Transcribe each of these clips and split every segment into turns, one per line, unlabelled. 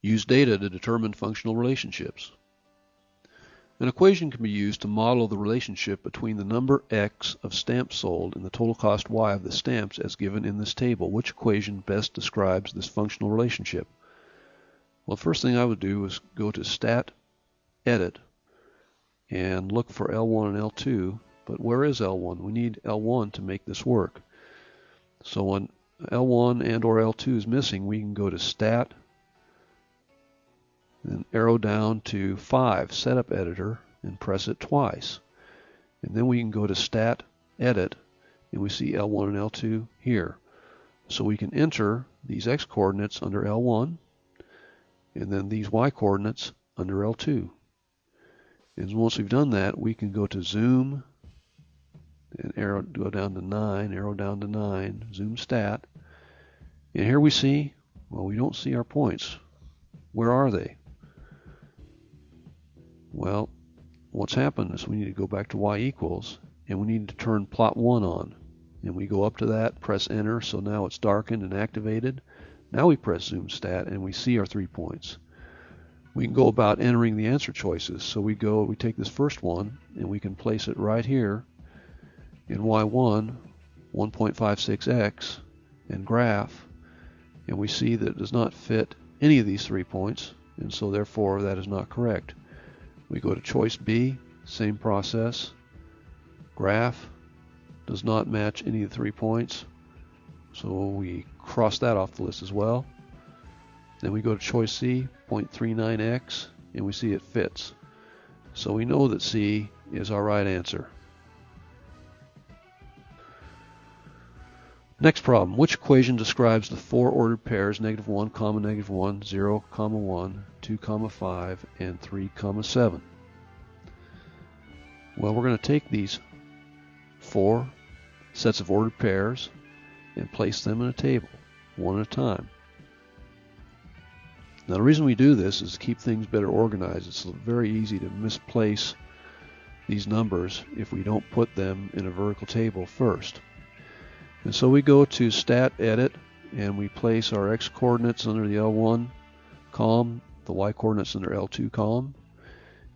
Use data to determine functional relationships. An equation can be used to model the relationship between the number X of stamps sold and the total cost Y of the stamps as given in this table. Which equation best describes this functional relationship? Well, the first thing I would do is go to Stat, Edit, and look for L1 and L2. But where is L1? We need L1 to make this work. So when L1 and or L2 is missing, we can go to Stat, then arrow down to 5, Setup Editor, and press it twice. And then we can go to Stat, Edit, and we see L1 and L2 here. So we can enter these X coordinates under L1, and then these Y coordinates under L2. And once we've done that, we can go to Zoom, and arrow go down to 9, arrow down to 9, Zoom Stat. And here we see, well, we don't see our points. Where are they? Well, what's happened is we need to go back to Y equals, and we need to turn plot 1 on. And we go up to that, press enter, so now it's darkened and activated. Now we press Zoom Stat, and we see our 3 points. We can go about entering the answer choices. So we take this first one, and we can place it right here in Y1, 1.56x, and graph, and we see that it does not fit any of these 3 points, and so therefore that is not correct. We go to choice B, same process. Graph does not match any of the 3 points, so we cross that off the list as well. Then we go to choice C, 0.39x, and we see it fits. So we know that C is our right answer. Next problem, which equation describes the 4 ordered pairs -1, -1, 0, 1, 2, 5, and 3, 7? Well, we're going to take these 4 sets of ordered pairs and place them in a table, one at a time. Now the reason we do this is to keep things better organized. It's very easy to misplace these numbers if we don't put them in a vertical table first. And so we go to Stat Edit, and we place our X coordinates under the L1 column, the Y coordinates under L2 column,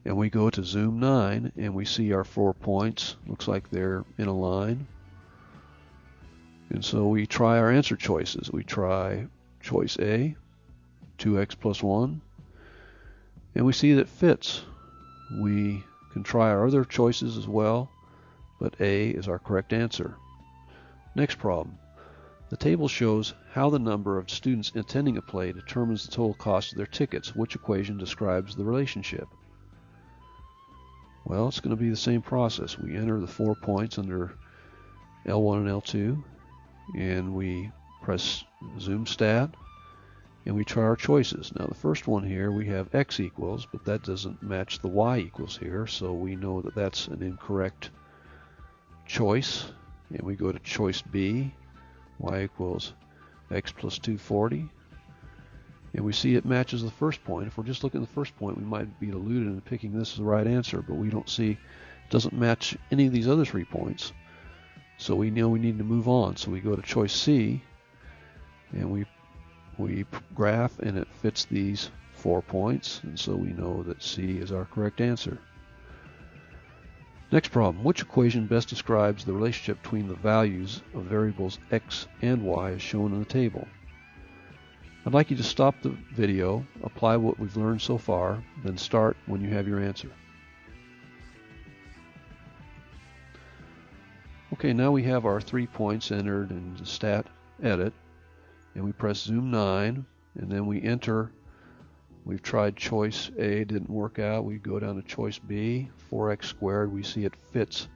and we go to Zoom 9, and we see our 4 points. Looks like they're in a line. And so we try our answer choices. We try choice A, 2x plus 1, and we see that it fits. We can try our other choices as well, but A is our correct answer. Next problem. The table shows how the number of students attending a play determines the total cost of their tickets. Which equation describes the relationship? Well, it's going to be the same process. We enter the 4 points under L1 and L2, and we press Zoom Stat, and we try our choices. Now the first one here, we have X equals, but that doesn't match the Y equals here, so we know that that's an incorrect choice. And we go to choice B, Y equals X plus 240, and we see it matches the first point. If we're just looking at the first point, we might be deluded into picking this as the right answer, but we don't see, it doesn't match any of these other 3 points. So we know we need to move on. So we go to choice C, and we graph, and it fits these 4 points, and so we know that C is our correct answer. Next problem, which equation best describes the relationship between the values of variables X and Y as shown in the table? I'd like you to stop the video, apply what we've learned so far, then start when you have your answer. Okay, now we have our 3 points entered in the Stat Edit, and we press Zoom 9, and then we enter. We've tried choice A, didn't work out. We go down to choice B, 4x squared. We see it fits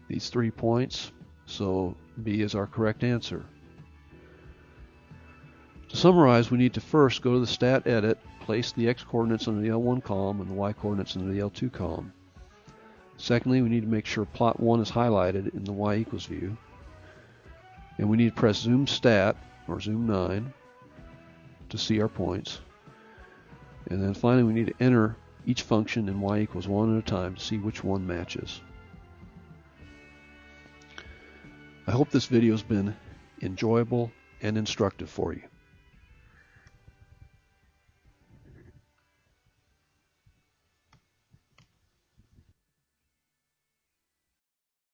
these 3 points, so B is our correct answer. To summarize, we need to first go to the Stat Edit, place the X coordinates under the L1 column and the Y coordinates under the L2 column. Secondly, we need to make sure plot 1 is highlighted in the Y equals view. And we need to press Zoom Stat, or Zoom 9, to see our points. And then finally, we need to enter each function in Y equals 1 at a time to see which one matches. I hope this video has been enjoyable and instructive for you.